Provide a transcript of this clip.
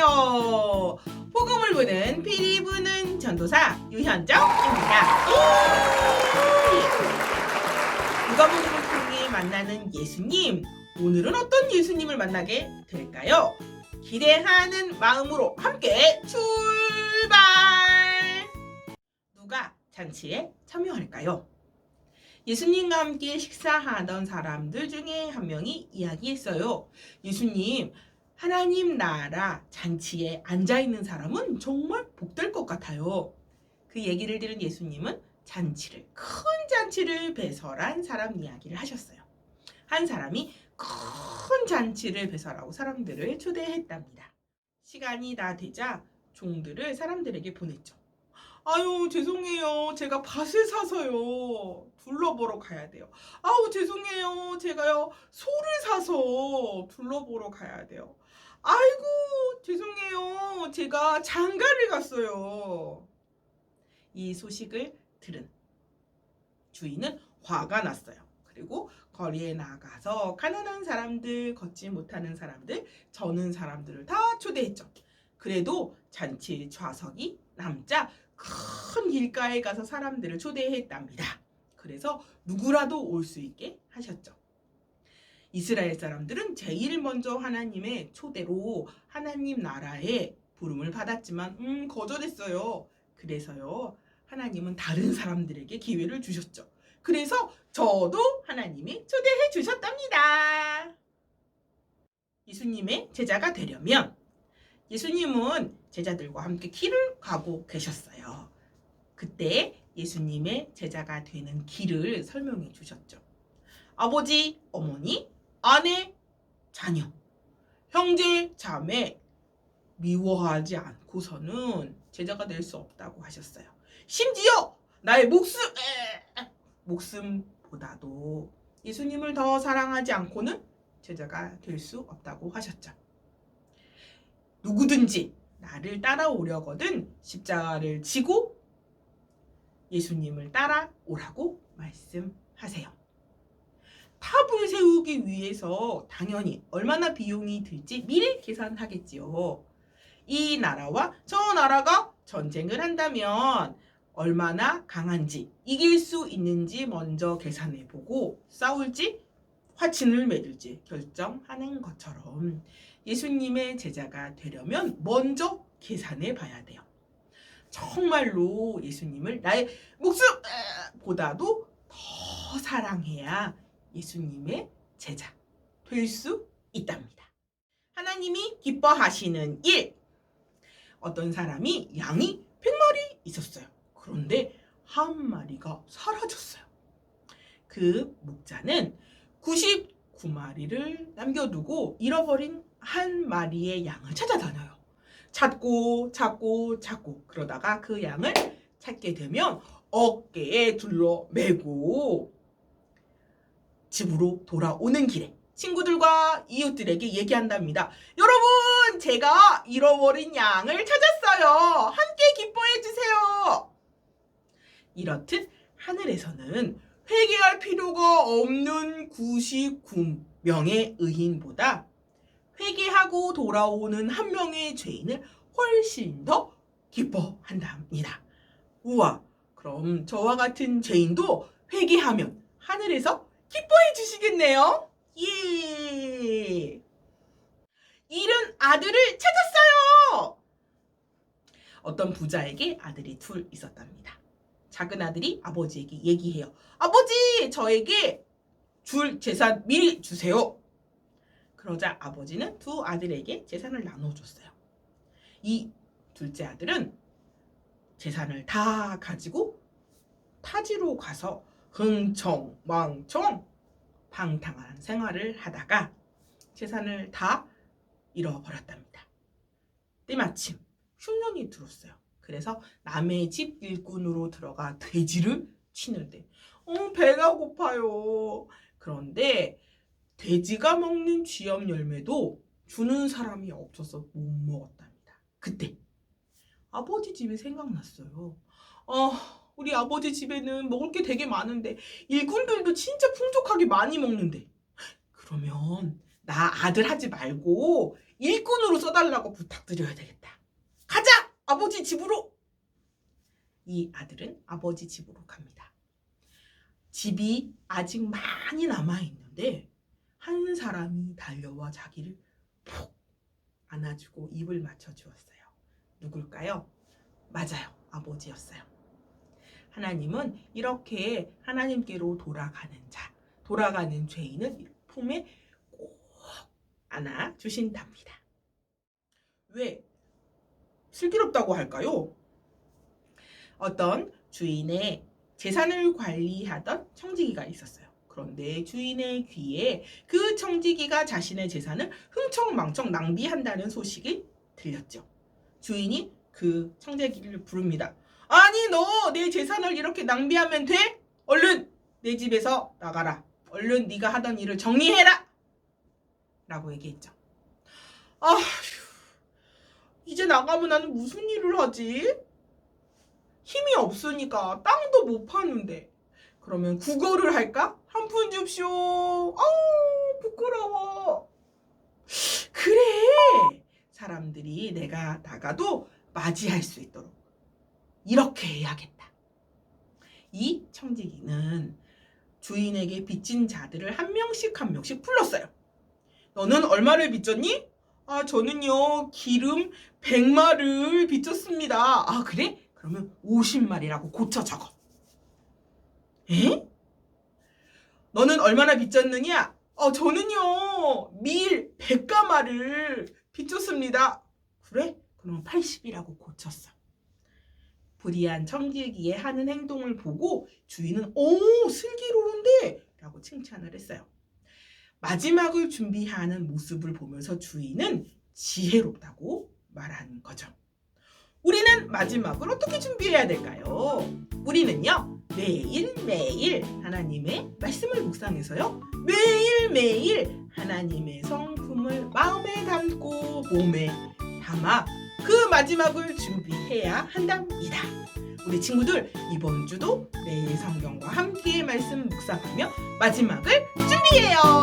안녕하세요. 복음을 부는 피리 부는 전도사 유현정입니다. 누가복음을 통해 만나는 예수님, 오늘은 어떤 예수님을 만나게 될까요? 기대하는 마음으로 함께 출발! 누가 잔치에 참여할까요? 예수님과 함께 식사하던 사람들 중에 한 명이 이야기했어요. 예수님, 하나님 나라 잔치에 앉아있는 사람은 정말 복될 것 같아요. 그 얘기를 들은 예수님은 큰 잔치를 배설한 사람 이야기를 하셨어요. 한 사람이 큰 잔치를 배설하고 사람들을 초대했답니다. 시간이 다 되자 종들을 사람들에게 보냈죠. 아유, 죄송해요. 제가 밭을 사서요. 둘러보러 가야 돼요. 아우, 죄송해요. 제가요, 소를 사서 둘러보러 가야 돼요. 아이고, 죄송해요. 제가 장가를 갔어요. 이 소식을 들은 주인은 화가 났어요. 그리고 거리에 나가서 가난한 사람들, 걷지 못하는 사람들, 저는 사람들을 다 초대했죠. 그래도 잔치 좌석이 남자 큰 길가에 가서 사람들을 초대했답니다. 그래서 누구라도 올 수 있게 하셨죠. 이스라엘 사람들은 제일 먼저 하나님의 초대로 하나님 나라에 부름을 받았지만 거절했어요. 그래서요, 하나님은 다른 사람들에게 기회를 주셨죠. 그래서 저도 하나님이 초대해 주셨답니다. 예수님의 제자가 되려면 예수님은 제자들과 함께 길을 가고 계셨어요. 그때 예수님의 제자가 되는 길을 설명해 주셨죠. 아버지, 어머니, 아내, 자녀, 형제, 자매 미워하지 않고서는 제자가 될 수 없다고 하셨어요. 심지어 나의 목숨보다도 예수님을 더 사랑하지 않고는 제자가 될 수 없다고 하셨죠. 누구든지 나를 따라오려거든 십자가를 지고 예수님을 따라오라고 말씀하세요. 탑을 세우기 위해서 당연히 얼마나 비용이 들지 미리 계산하겠지요. 이 나라와 저 나라가 전쟁을 한다면 얼마나 강한지, 이길 수 있는지 먼저 계산해보고 싸울지 화친을 맺을지 결정하는 것처럼 예수님의 제자가 되려면 먼저 계산해 봐야 돼요. 정말로 예수님을 나의 목숨보다도 더 사랑해야 예수님의 제자 될 수 있답니다. 하나님이 기뻐하시는 일. 어떤 사람이 양이 100마리 있었어요. 그런데 한 마리가 사라졌어요. 그 목자는 99마리를 남겨두고 잃어버린 한 마리의 양을 찾아다녀요. 찾고 그러다가 그 양을 찾게 되면 어깨에 둘러매고 집으로 돌아오는 길에 친구들과 이웃들에게 얘기한답니다. 여러분, 제가 잃어버린 양을 찾았어요. 함께 기뻐해 주세요. 이렇듯 하늘에서는 회개할 필요가 없는 99명의 의인보다 회개하고 돌아오는 한 명의 죄인을 훨씬 더 기뻐한답니다. 우와, 그럼 저와 같은 죄인도 회개하면 하늘에서 기뻐해 주시겠네요. 예. 잃은 아들을 찾았어요. 어떤 부자에게 아들이 둘 있었답니다. 작은 아들이 아버지에게 얘기해요. 아버지, 저에게 줄 재산 미리 주세요. 그러자 아버지는 두 아들에게 재산을 나눠줬어요. 이 둘째 아들은 재산을 다 가지고 타지로 가서 흥청망청 방탕한 생활을 하다가 재산을 다 잃어버렸답니다. 때마침 흉년이 들었어요. 그래서 남의 집 일꾼으로 들어가 돼지를 치는데 배가 고파요. 그런데 돼지가 먹는 쥐염 열매도 주는 사람이 없어서 못 먹었답니다. 그때 아버지 집이 생각났어요. 우리 아버지 집에는 먹을 게 되게 많은데 일꾼들도 진짜 풍족하게 많이 먹는데 그러면 나 아들 하지 말고 일꾼으로 써달라고 부탁드려야 되겠다. 가자! 아버지 집으로! 이 아들은 아버지 집으로 갑니다. 집이 아직 많이 남아있는데 한 사람이 달려와 자기를 푹 안아주고 입을 맞춰주었어요. 누굴까요? 맞아요. 아버지였어요. 하나님은 이렇게 하나님께로 돌아가는 자, 돌아가는 죄인을 품에 꼭 안아주신답니다. 왜 슬기롭다고 할까요? 어떤 주인의 재산을 관리하던 청지기가 있었어요. 그런데 주인의 귀에 그 청지기가 자신의 재산을 흥청망청 낭비한다는 소식이 들렸죠. 주인이 그 청지기를 부릅니다. 아니, 너 내 재산을 이렇게 낭비하면 돼? 얼른 내 집에서 나가라. 얼른 네가 하던 일을 정리해라. 라고 얘기했죠. 아휴, 이제 나가면 나는 무슨 일을 하지? 힘이 없으니까 땅도 못 파는데. 그러면 국어를 할까? 한 푼 줍쇼. 아우, 부끄러워. 그래. 사람들이 내가 나가도 맞이할 수 있도록 이렇게 해야겠다. 이 청지기는 주인에게 빚진 자들을 한 명씩 한 명씩 불렀어요. 너는 얼마를 빚졌니? 아, 저는요 기름 100마를 빚졌습니다. 아, 그래? 그러면 50마리라고 고쳐 적어. 에? 너는 얼마나 빚졌느냐? 저는요 밀 100가마를 빚졌습니다. 그래? 그럼 80이라고 고쳤어. 불의한 청지기의 하는 행동을 보고 주인은 오, 슬기로운데? 라고 칭찬을 했어요. 마지막을 준비하는 모습을 보면서 주인은 지혜롭다고 말하는 거죠. 우리는 마지막을 어떻게 준비해야 될까요? 우리는요 매일매일 하나님의 말씀을 묵상해서요 매일매일 하나님의 성품을 마음에 담고 몸에 담아 그 마지막을 준비해야 한답니다. 우리 친구들 이번 주도 매일 성경과 함께 말씀 묵상하며 마지막을 준비해요.